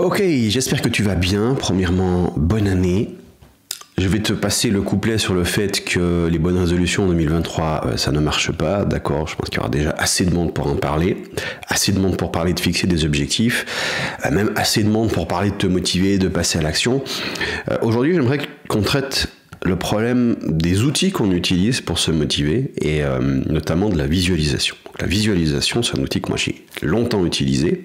Ok, j'espère que tu vas bien. Premièrement, bonne année. Je vais te passer le couplet sur le fait que les bonnes résolutions en 2023, ça ne marche pas, d'accord? Je pense qu'il y aura déjà assez de monde pour en parler, assez de monde pour parler de fixer des objectifs, même assez de monde pour parler de te motiver, de passer à l'action. Aujourd'hui, j'aimerais qu'on traite le problème des outils qu'on utilise pour se motiver et notamment de la visualisation. Donc, la visualisation, c'est un outil que moi j'ai longtemps utilisé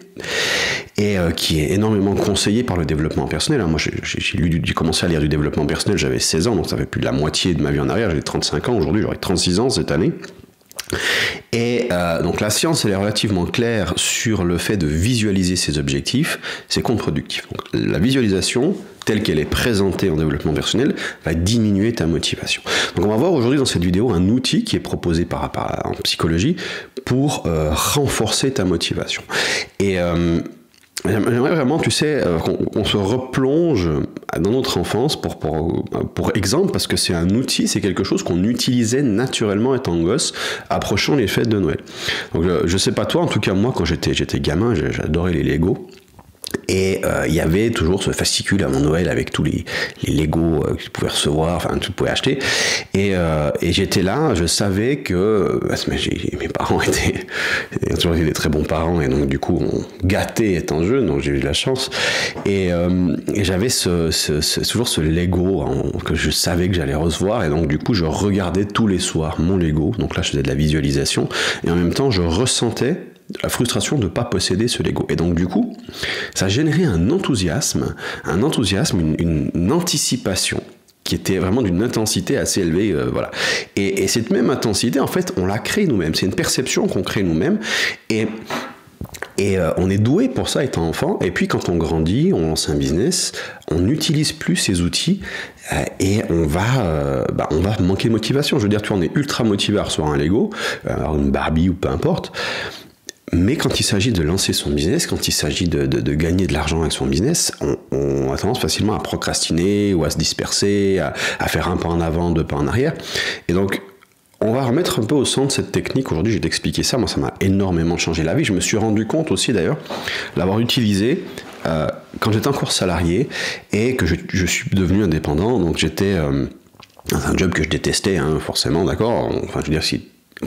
et qui est énormément conseillé par le développement personnel. Moi, j'ai commencé à lire du développement personnel, j'avais 16 ans, donc ça fait plus de la moitié de ma vie en arrière. J'ai 35 ans, aujourd'hui j'aurai 36 ans cette année. Et donc la science elle est relativement claire sur le fait de visualiser ses objectifs, c'est contre-productif. Donc, la visualisation telle qu'elle est présentée en développement personnel va diminuer ta motivation. Donc on va voir aujourd'hui dans cette vidéo un outil qui est proposé en psychologie pour renforcer ta motivation. Et j'aimerais vraiment, tu sais, qu'on se replonge dans notre enfance pour exemple, parce que c'est un outil, c'est quelque chose qu'on utilisait naturellement étant gosse, approchant les fêtes de Noël. Donc je sais pas toi, en tout cas moi, quand j'étais gamin, j'adorais les Lego. Et il y avait toujours ce fascicule avant Noël avec tous les Lego que tu pouvais recevoir, enfin tu pouvais acheter. Et j'étais là, je savais que mes parents ont toujours été des très bons parents et donc du coup on gâtait étant jeune, donc j'ai eu de la chance. Et j'avais toujours ce Lego que je savais que j'allais recevoir et donc du coup je regardais tous les soirs mon Lego. Donc là je faisais de la visualisation et en même temps je ressentais la frustration de ne pas posséder ce Lego. Et donc du coup, ça générait un enthousiasme, une anticipation qui était vraiment d'une intensité assez élevée, voilà. Et cette même intensité, en fait, on la crée nous-mêmes. C'est une perception qu'on crée nous-mêmes. Et on est doué pour ça étant enfant. Et puis quand on grandit, on lance un business, on n'utilise plus ces outils et on va manquer de motivation. Je veux dire, on est ultra motivé à recevoir un Lego, une Barbie ou peu importe. Mais quand il s'agit de lancer son business, quand il s'agit de gagner de l'argent avec son business, on a tendance facilement à procrastiner ou à se disperser, à faire un pas en avant, deux pas en arrière. Et donc, on va remettre un peu au centre cette technique. Aujourd'hui, je vais t'expliquer ça. Moi, ça m'a énormément changé la vie. Je me suis rendu compte aussi, d'ailleurs, l'avoir utilisé quand j'étais encore salarié et que je suis devenu indépendant. Donc, j'étais dans un job que je détestais, hein, forcément, d'accord. Enfin, je veux dire,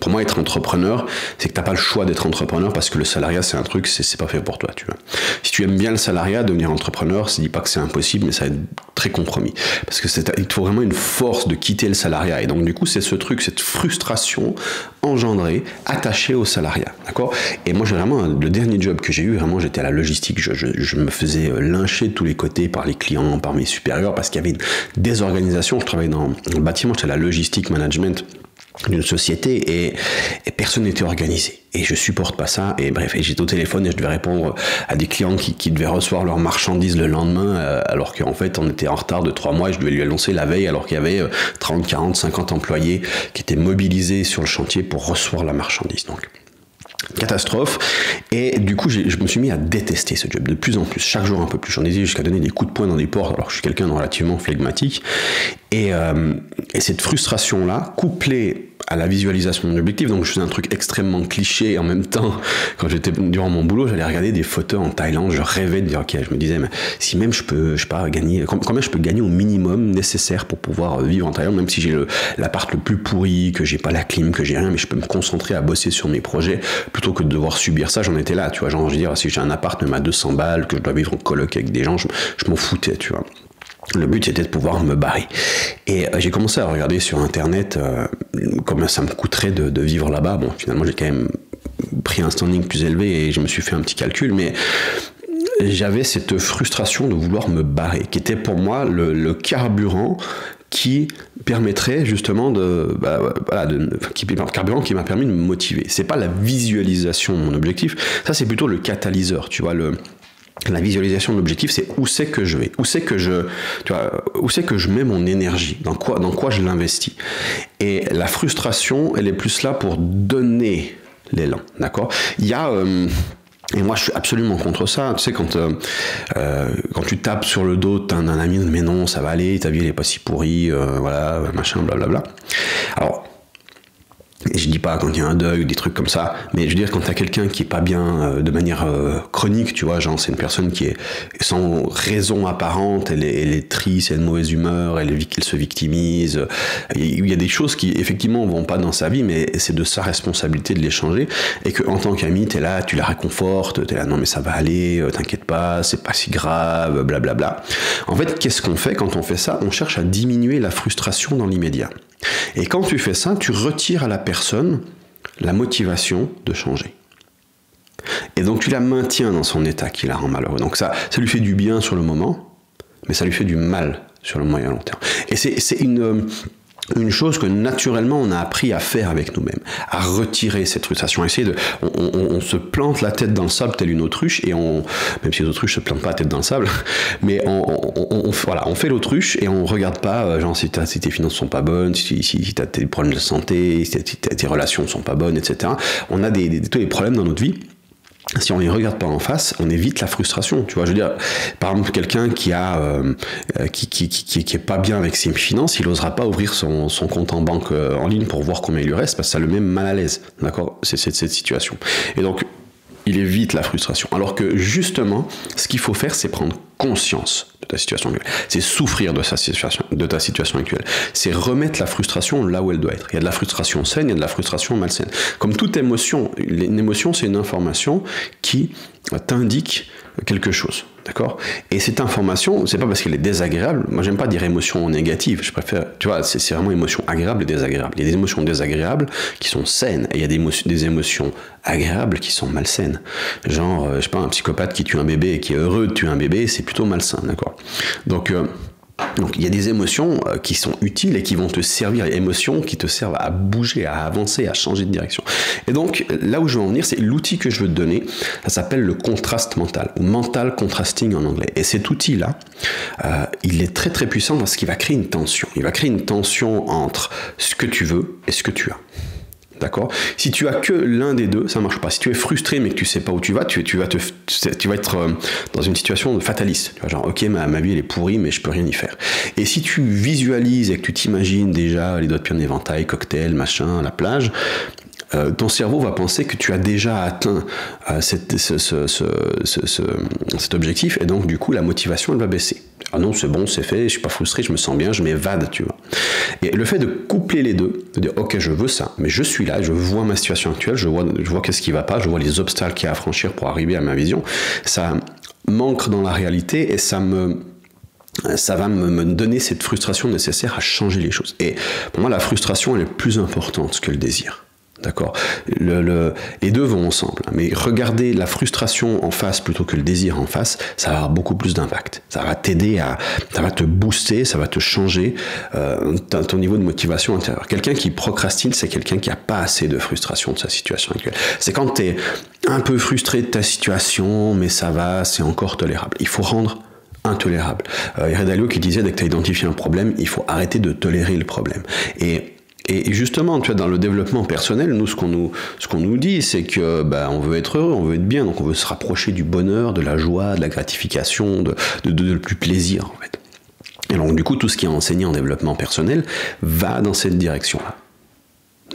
pour moi, être entrepreneur, c'est que t'as pas le choix d'être entrepreneur parce que le salariat, c'est un truc, c'est pas fait pour toi, tu vois. Si tu aimes bien le salariat, devenir entrepreneur, je dis pas que c'est impossible, mais ça va être très compromis. Parce que il te faut vraiment une force de quitter le salariat. Et donc, du coup, c'est ce truc, cette frustration engendrée, attachée au salariat, d'accord? Et moi, le dernier job que j'ai eu, vraiment, j'étais à la logistique. Je me faisais lyncher de tous les côtés par les clients, par mes supérieurs, parce qu'il y avait une désorganisation. Je travaillais dans le bâtiment, j'étais à la logistique management d'une société et personne n'était organisé et je supporte pas ça et bref, et j'étais au téléphone et je devais répondre à des clients qui devaient recevoir leurs marchandises le lendemain alors qu'en fait on était en retard de 3 mois et je devais lui annoncer la veille alors qu'il y avait 30, 40, 50 employés qui étaient mobilisés sur le chantier pour recevoir la marchandise. Donc catastrophe. Et du coup, je me suis mis à détester ce job de plus en plus, chaque jour un peu plus. J'en ai jusqu'à donner des coups de poing dans des portes, alors que je suis quelqu'un de relativement flegmatique. Et cette frustration-là, couplée à la visualisation de mon objectif, donc je faisais un truc extrêmement cliché, et en même temps, quand j'étais durant mon boulot, j'allais regarder des photos en Thaïlande, je rêvais de dire, ok, je me disais, mais si même je peux, je sais pas, gagner, combien je peux gagner au minimum nécessaire pour pouvoir vivre en Thaïlande, même si j'ai l'appart le plus pourri, que j'ai pas la clim, que j'ai rien, mais je peux me concentrer à bosser sur mes projets, plutôt que de devoir subir ça, j'en étais là, tu vois, genre, je veux dire, si j'ai un appart même à 200 balles, que je dois vivre en coloc avec des gens, je m'en foutais, tu vois. Le but c'était de pouvoir me barrer. Et j'ai commencé à regarder sur internet combien ça me coûterait de vivre là-bas. Bon, finalement j'ai quand même pris un standing plus élevé et je me suis fait un petit calcul, mais j'avais cette frustration de vouloir me barrer, qui était pour moi le carburant qui permettrait justement carburant qui m'a permis de me motiver. C'est pas la visualisation de mon objectif, ça c'est plutôt le catalyseur, tu vois, la visualisation de l'objectif, c'est où c'est que je vais, où c'est que je mets mon énergie, dans quoi je l'investis. Et la frustration, elle est plus là pour donner l'élan, d'accord? Il y a et moi, je suis absolument contre ça. Tu sais, quand tu tapes sur le dos d'un ami, mais non, ça va aller, ta vie elle est pas si pourrie, voilà, machin, blablabla. Alors, Et je dis pas quand il y a un deuil ou des trucs comme ça, mais je veux dire quand t'as quelqu'un qui est pas bien de manière chronique, tu vois, genre c'est une personne qui est sans raison apparente, elle est triste, elle a une mauvaise humeur, elle se victimise, il y a des choses qui effectivement vont pas dans sa vie, mais c'est de sa responsabilité de les changer, et que en tant qu'ami, t'es là, tu la réconfortes, t'es là, non mais ça va aller, t'inquiète pas, c'est pas si grave, blablabla. En fait, qu'est-ce qu'on fait quand on fait ça? On cherche à diminuer la frustration dans l'immédiat. Et quand tu fais ça, tu retires à la personne la motivation de changer. Et donc tu la maintiens dans son état qui la rend malheureux. Donc ça lui fait du bien sur le moment, mais ça lui fait du mal sur le moyen long terme. Et c'est une chose que naturellement on a appris à faire avec nous-mêmes, à retirer cette frustration, on se plante la tête dans le sable telle une autruche, et même si les autruches se plantent pas la tête dans le sable, mais voilà, on fait l'autruche et on regarde pas, genre si tes finances sont pas bonnes, si tu as des problèmes de santé, si tes relations sont pas bonnes, etc. On a tous les problèmes dans notre vie. Si on les regarde pas en face, on évite la frustration. Tu vois, je veux dire, par exemple, quelqu'un qui est pas bien avec ses finances, il osera pas ouvrir son compte en banque en ligne pour voir combien il lui reste, parce que ça le met mal à l'aise. D'accord? C'est cette situation. Et donc, il évite la frustration. Alors que justement, ce qu'il faut faire, c'est prendre conscience de ta situation actuelle. C'est souffrir de ta situation actuelle. C'est remettre la frustration là où elle doit être. Il y a de la frustration saine, il y a de la frustration malsaine. Comme toute émotion, une émotion, c'est une information qui t'indique quelque chose. D'accord? Et cette information, c'est pas parce qu'elle est désagréable. Moi, j'aime pas dire émotion négative. Je préfère, tu vois, c'est vraiment émotion agréable et désagréable. Il y a des émotions désagréables qui sont saines, et il y a des émotions agréables qui sont malsaines. Genre, je sais pas, un psychopathe qui tue un bébé et qui est heureux de tuer un bébé, c'est plutôt malsain, d'accord? Donc il y a des émotions qui sont utiles et qui vont te servir, les émotions qui te servent à bouger, à avancer, à changer de direction. Et donc là où je veux en venir, c'est l'outil que je veux te donner, ça s'appelle le contraste mental, ou mental contrasting en anglais. Et cet outil-là, il est très très puissant parce qu'il va créer une tension. Il va créer une tension entre ce que tu veux et ce que tu as. D'accord? Si tu as que l'un des deux, ça marche pas. Si tu es frustré mais que tu sais pas où tu vas, tu vas être dans une situation de fataliste. Tu vois, genre, ok, ma vie elle est pourrie, mais je peux rien y faire. Et si tu visualises et que tu t'imagines déjà les doigts de pied en éventail, cocktail, machin, la plage, ton cerveau va penser que tu as déjà atteint cet objectif, et donc du coup la motivation elle va baisser. Ah non, c'est bon, c'est fait, je suis pas frustré, je me sens bien, je m'évade, tu vois. Et le fait de coupler les deux, de dire ok, je veux ça, mais je suis là, je vois ma situation actuelle, je vois qu'est-ce qui va pas, je vois les obstacles qu'il y a à franchir pour arriver à ma vision, ça m'ancre dans la réalité et ça va me donner cette frustration nécessaire à changer les choses. Et pour moi, la frustration elle est plus importante que le désir. D'accord? Les deux vont ensemble. Mais regarder la frustration en face plutôt que le désir en face, ça va avoir beaucoup plus d'impact. Ça va t'aider ça va te booster, ça va te changer ton niveau de motivation intérieure. Quelqu'un qui procrastine, c'est quelqu'un qui n'a pas assez de frustration de sa situation actuelle. C'est quand tu es un peu frustré de ta situation, mais ça va, c'est encore tolérable. Il faut rendre intolérable. Il y a Dalio qui disait, dès que tu as identifié un problème, il faut arrêter de tolérer le problème. Et justement, tu vois, dans le développement personnel, nous, ce qu'on nous dit, c'est que on veut être heureux, on veut être bien, donc on veut se rapprocher du bonheur, de la joie, de la gratification, de plus plaisir, en fait. Et donc, du coup, tout ce qui est enseigné en développement personnel va dans cette direction-là.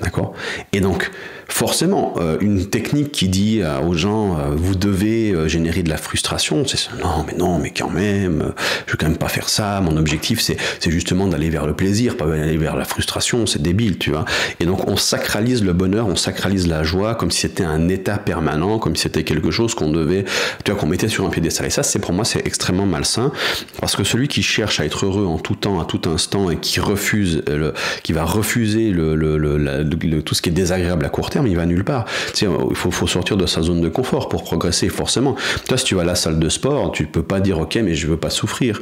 D'accord? Et donc, forcément, une technique qui dit aux gens vous devez générer de la frustration, c'est non, mais quand même, je vais quand même pas faire ça, mon objectif c'est justement d'aller vers le plaisir, pas aller vers la frustration, c'est débile, tu vois. Et donc on sacralise le bonheur, on sacralise la joie comme si c'était un état permanent, comme si c'était quelque chose qu'on mettait sur un piédestal. Et ça, pour moi, c'est extrêmement malsain, parce que celui qui cherche à être heureux en tout temps, à tout instant, et qui va refuser tout ce qui est désagréable à court terme, il va nulle part. Tu sais, il faut sortir de sa zone de confort pour progresser, forcément. Toi, si tu vas à la salle de sport, tu peux pas dire ok, mais je veux pas souffrir.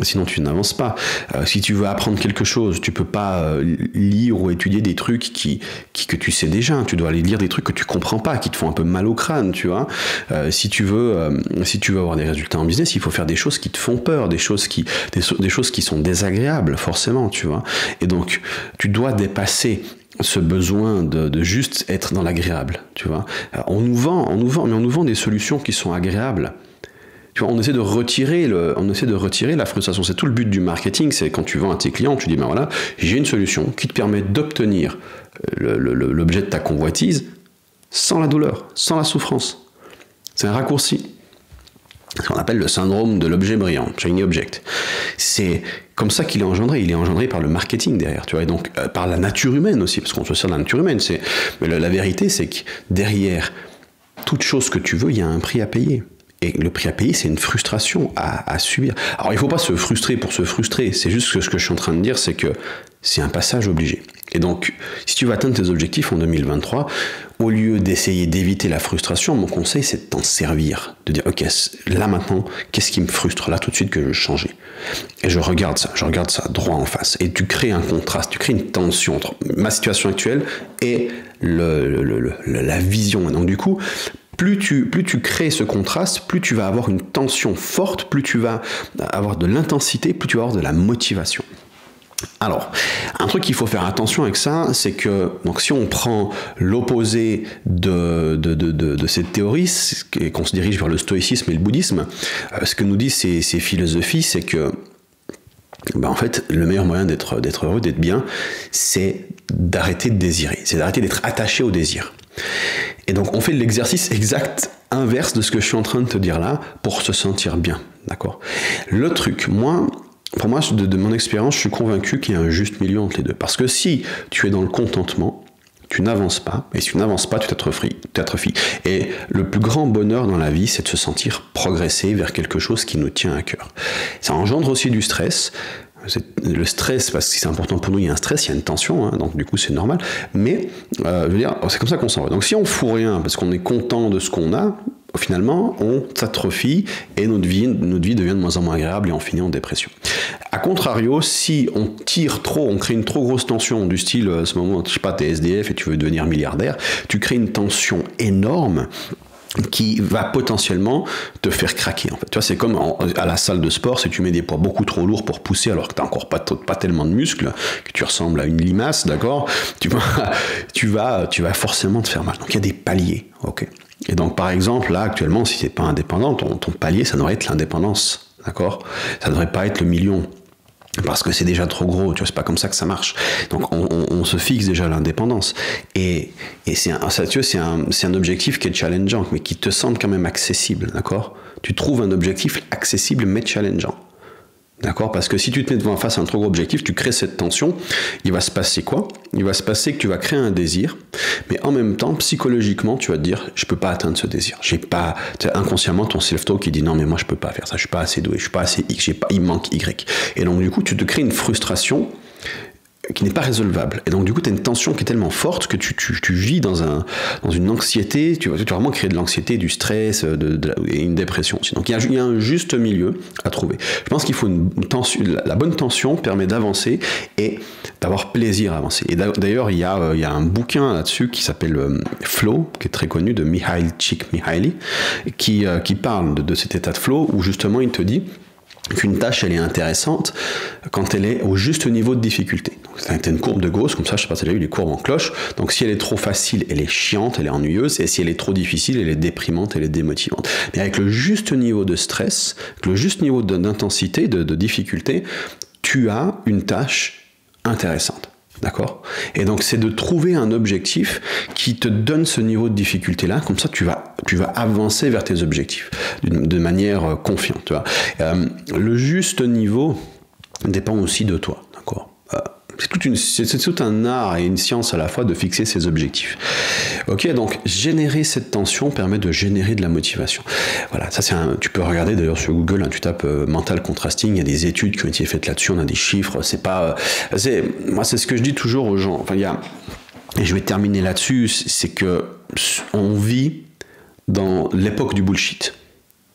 Sinon tu n'avances pas. Si tu veux apprendre quelque chose, tu peux pas lire ou étudier des trucs que tu sais déjà. Tu dois aller lire des trucs que tu comprends pas, qui te font un peu mal au crâne, tu vois. Si tu veux avoir des résultats en business, il faut faire des choses qui te font peur, des choses qui sont désagréables, forcément, tu vois. Et donc tu dois dépasser ce besoin de juste être dans l'agréable, tu vois. On nous vend des solutions qui sont agréables. Tu vois, on essaie de retirer la frustration. C'est tout le but du marketing, c'est quand tu vends à tes clients, tu dis, ben voilà, j'ai une solution qui te permet d'obtenir l'objet de ta convoitise sans la douleur, sans la souffrance. C'est un raccourci. Ce qu'on appelle le syndrome de l'objet brillant, shiny object. C'est comme ça qu'il est engendré. Il est engendré par le marketing derrière, tu vois, et donc par la nature humaine aussi, parce qu'on se sert de la nature humaine. Mais la vérité, c'est que derrière toute chose que tu veux, il y a un prix à payer. Et le prix à payer, c'est une frustration à subir. Alors, il ne faut pas se frustrer pour se frustrer. C'est juste que ce que je suis en train de dire, c'est que c'est un passage obligé. Et donc, si tu veux atteindre tes objectifs en 2023, au lieu d'essayer d'éviter la frustration, mon conseil, c'est de t'en servir. De dire, ok, là maintenant, qu'est-ce qui me frustre là tout de suite que je veux changer? Et je regarde ça droit en face. Et tu crées un contraste, tu crées une tension entre ma situation actuelle et la vision. Et donc, du coup, plus tu crées ce contraste, plus tu vas avoir une tension forte, plus tu vas avoir de l'intensité, plus tu vas avoir de la motivation. Alors, un truc qu'il faut faire attention avec ça, c'est que donc si on prend l'opposé de cette théorie, et qu'on se dirige vers le stoïcisme et le bouddhisme, ce que nous disent ces philosophies, c'est que en fait, le meilleur moyen d'être heureux, d'être bien, c'est d'arrêter de désirer, c'est d'arrêter d'être attaché au désir. Et donc on fait l'exercice exact inverse de ce que je suis en train de te dire là pour se sentir bien, d'accord? Le truc, pour moi, de mon expérience, je suis convaincu qu'il y a un juste milieu entre les deux. Parce que si tu es dans le contentement, tu n'avances pas, et si tu n'avances pas, tu t'atrophies. Et le plus grand bonheur dans la vie, c'est de se sentir progresser vers quelque chose qui nous tient à cœur. Ça engendre aussi du stress. Le stress, parce que c'est important pour nous, il y a un stress, il y a une tension, hein, donc du coup c'est normal, mais je veux dire, c'est comme ça qu'on s'en va. Donc si on fout rien, parce qu'on est content de ce qu'on a, finalement on s'atrophie et notre vie devient de moins en moins agréable et on finit en dépression. A contrario, si on tire trop, on crée une trop grosse tension du style, à ce moment, je sais pas, t'es SDF et tu veux devenir milliardaire, tu crées une tension énorme qui va potentiellement te faire craquer. En fait. Tu vois, c'est comme à la salle de sport, si tu mets des poids beaucoup trop lourds pour pousser alors que tu n'as encore pas tellement de muscles, que tu ressembles à une limace, d'accord, tu vas forcément te faire mal. Donc il y a des paliers, ok. Et donc par exemple, là actuellement, si tu n'es pas indépendant, ton palier, ça devrait être l'indépendance, d'accord. Ça ne devrait pas être le million. Parce que c'est déjà trop gros, tu vois, c'est pas comme ça que ça marche. Donc on se fixe déjà l'indépendance. Et c'est un objectif qui est challengeant, mais qui te semble quand même accessible, d'accord? Tu trouves un objectif accessible mais challengeant. D'accord? Parce que si tu te mets devant face à un trop gros objectif, tu crées cette tension, il va se passer quoi? Il va se passer que tu vas créer un désir, mais en même temps, psychologiquement, tu vas te dire, je peux pas atteindre ce désir. Inconsciemment, ton self-talk qui dit, non, mais moi, je peux pas faire ça, je suis pas assez doué, je suis pas assez X, il manque Y. Et donc, du coup, tu te crées une frustration qui n'est pas résolvable. Et donc, du coup, tu as une tension qui est tellement forte que tu vis dans une anxiété, tu vas vraiment créer de l'anxiété, du stress, et une dépression aussi. Donc, il y a un juste milieu à trouver. Je pense qu'il faut une tension, la bonne tension permet d'avancer et d'avoir plaisir à avancer. Et d'ailleurs, il y a un bouquin là-dessus qui s'appelle Flow, qui est très connu, de Mihaly Csikszentmihalyi, qui parle de cet état de flow, où justement, il te dit qu'une tâche, elle est intéressante quand elle est au juste niveau de difficulté. C'est une courbe de Gauss, comme ça, je sais pas si tu as déjà eu les courbes en cloche. Donc si elle est trop facile, elle est chiante, elle est ennuyeuse, et si elle est trop difficile, elle est déprimante, elle est démotivante. Mais avec le juste niveau de stress, avec le juste niveau d'intensité, de difficulté, tu as une tâche intéressante. D'accord? Et donc c'est de trouver un objectif qui te donne ce niveau de difficulté là, comme ça tu vas avancer vers tes objectifs de manière confiante. Tu vois. Le juste niveau dépend aussi de toi, d'accord? C'est tout un art et une science à la fois de fixer ses objectifs. Ok, donc générer cette tension permet de générer de la motivation. Voilà, ça tu peux regarder d'ailleurs sur Google, hein, tu tapes mental contrasting, il y a des études qui ont été faites là-dessus, on a des chiffres, moi c'est ce que je dis toujours aux gens, et je vais terminer là-dessus, c'est que on vit dans l'époque du bullshit.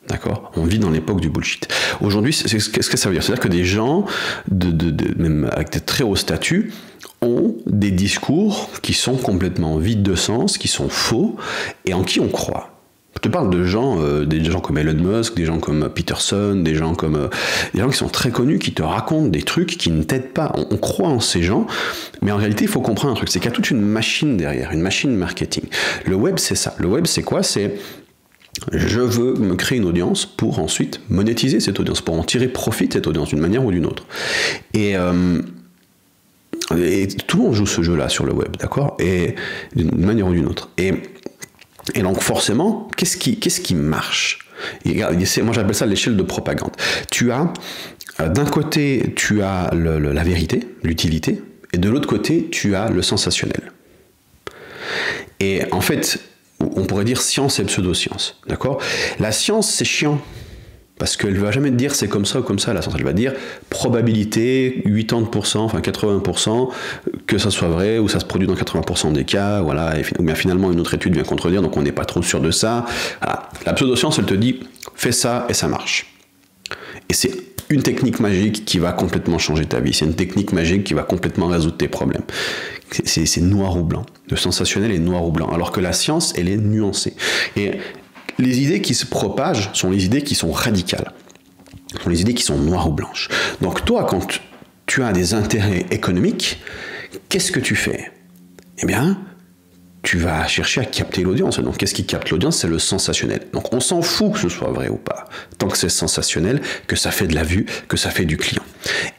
D'accord? On vit dans l'époque du bullshit. Aujourd'hui, qu'est-ce que ça veut dire? C'est-à-dire que des gens, même avec de très hauts statuts, ont des discours qui sont complètement vides de sens, qui sont faux, et en qui on croit. Je te parle de gens, des gens comme Elon Musk, des gens comme Peterson, des gens qui sont très connus, qui te racontent des trucs qui ne t'aident pas. On croit en ces gens, mais en réalité, il faut comprendre un truc, c'est qu'il y a toute une machine derrière, une machine marketing. Le web, c'est ça. Le web, c'est quoi? Je veux me créer une audience pour ensuite monétiser cette audience, pour en tirer profit de cette audience d'une manière ou d'une autre. Et tout le monde joue ce jeu-là sur le web, d'accord? Et d'une manière ou d'une autre. Et donc forcément, qu'est-ce qui marche? Moi j'appelle ça l'échelle de propagande. Tu as, d'un côté, tu as la vérité, l'utilité, et de l'autre côté, tu as le sensationnel. Et en fait, on pourrait dire science et pseudo-science, d'accord? La science, c'est chiant, parce qu'elle ne va jamais te dire c'est comme ça ou comme ça, la science. Elle va dire probabilité 80%, enfin 80%, que ça soit vrai, ou ça se produit dans 80% des cas, voilà, ou bien finalement une autre étude vient contredire, donc on n'est pas trop sûr de ça. Voilà. La pseudo-science, elle te dit fais ça et ça marche. Et c'est une technique magique qui va complètement changer ta vie, c'est une technique magique qui va complètement résoudre tes problèmes. C'est noir ou blanc. Le sensationnel est noir ou blanc, alors que la science, elle est nuancée. Et les idées qui se propagent sont les idées qui sont radicales, sont les idées qui sont noires ou blanches. Donc toi, quand tu as des intérêts économiques, qu'est-ce que tu fais? Eh bien, tu vas chercher à capter l'audience. Donc qu'est-ce qui capte l'audience? C'est le sensationnel. Donc on s'en fout que ce soit vrai ou pas. Tant que c'est sensationnel, que ça fait de la vue, que ça fait du client.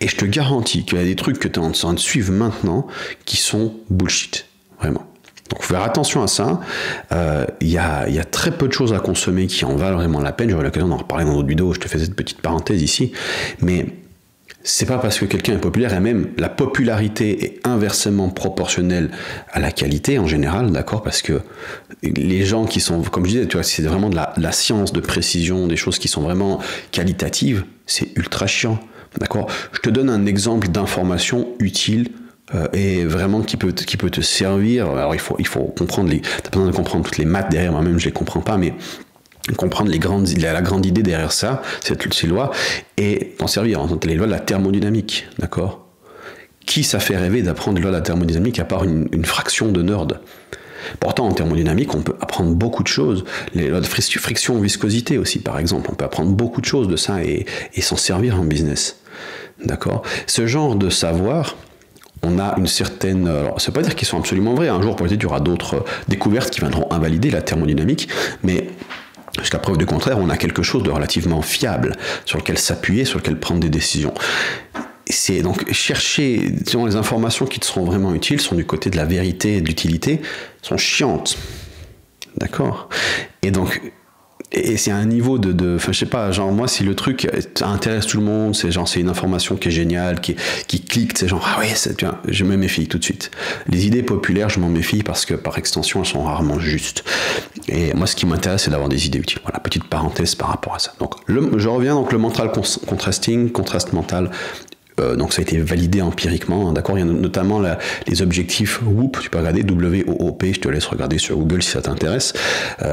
Et je te garantis qu'il y a des trucs que tu es en train de suivre maintenant qui sont bullshit. Vraiment. Donc faut faire attention à ça. Il y a très peu de choses à consommer qui en valent vraiment la peine. J'aurai l'occasion d'en reparler dans d'autres vidéos. Je te fais cette petite parenthèse ici. Mais c'est pas parce que quelqu'un est populaire, et même la popularité est inversement proportionnelle à la qualité en général, d'accord? Parce que les gens qui sont, comme je disais, tu vois, c'est vraiment de la science de précision, des choses qui sont vraiment qualitatives, c'est ultra chiant, d'accord? Je te donne un exemple d'information utile et vraiment qui peut te servir. Alors il faut comprendre t'as besoin de comprendre toutes les maths derrière, moi-même je les comprends pas, mais comprendre la grande idée derrière ça, ces lois, et t'en servir. Les lois de la thermodynamique, d'accord? Qui ça fait rêver d'apprendre les lois de la thermodynamique à part une fraction de nerd? Pourtant, en thermodynamique, on peut apprendre beaucoup de choses. Les lois de friction, viscosité aussi, par exemple. On peut apprendre beaucoup de choses de ça et s'en servir en business, d'accord? Ce genre de savoir, on a une certaine... Alors, ça ne veut pas dire qu'ils sont absolument vrais. Un jour, peut-être, il y aura d'autres découvertes qui viendront invalider la thermodynamique, mais... jusqu'à preuve du contraire, on a quelque chose de relativement fiable sur lequel s'appuyer, sur lequel prendre des décisions. C'est donc chercher, disons, les informations qui te seront vraiment utiles sont du côté de la vérité et de l'utilité, sont chiantes. D'accord? Et donc, c'est un niveau enfin je sais pas, genre moi si le truc intéresse tout le monde, c'est une information qui est géniale, qui clique, c'est genre ah ouais, tu vois, je me méfie tout de suite. Les idées populaires, je m'en méfie parce que par extension elles sont rarement justes. Et moi ce qui m'intéresse c'est d'avoir des idées utiles. Voilà, petite parenthèse par rapport à ça. Donc je reviens donc le mental contrasting, contraste mental. Donc ça a été validé empiriquement, hein, d'accord. Il y a notamment les objectifs WOOP, tu peux regarder WOOP, je te laisse regarder sur Google si ça t'intéresse.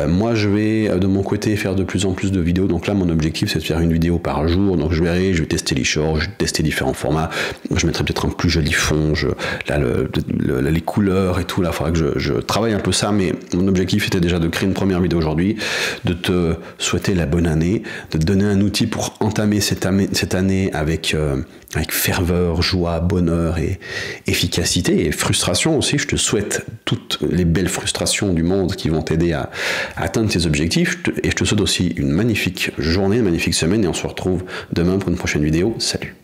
Moi je vais de mon côté faire de plus en plus de vidéos, donc là mon objectif c'est de faire une vidéo par jour, donc je vais tester les shorts, je vais tester différents formats, je mettrai peut-être un plus joli fond, les couleurs et tout, là il faudra que je travaille un peu ça, mais mon objectif était déjà de créer une première vidéo aujourd'hui, de te souhaiter la bonne année, de te donner un outil pour entamer cette année avec ferveur, joie, bonheur et efficacité et frustration aussi. Je te souhaite toutes les belles frustrations du monde qui vont t'aider à atteindre tes objectifs et je te souhaite aussi une magnifique journée, une magnifique semaine et on se retrouve demain pour une prochaine vidéo. Salut!